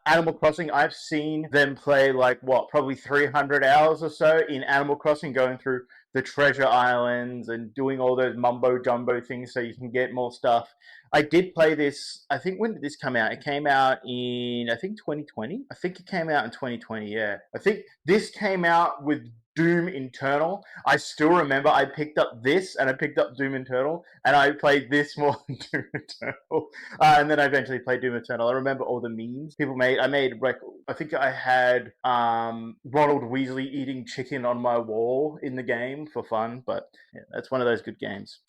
Animal Crossing, I've seen them play like what, probably 300 hours or so in Animal Crossing, going through the treasure islands and doing all those mumbo jumbo things so you can get more stuff. I did play this. I think, when did this come out? It came out in, I think, 2020. I think it came out in 2020. Yeah, I think this came out with Doom Eternal. I still remember I picked up this and I picked up Doom Eternal, and I played this more than Doom Eternal. And then I eventually played Doom Eternal. I remember all the memes people made. I think I had Ronald Weasley eating chicken on my wall in the game for fun. But yeah, that's one of those good games.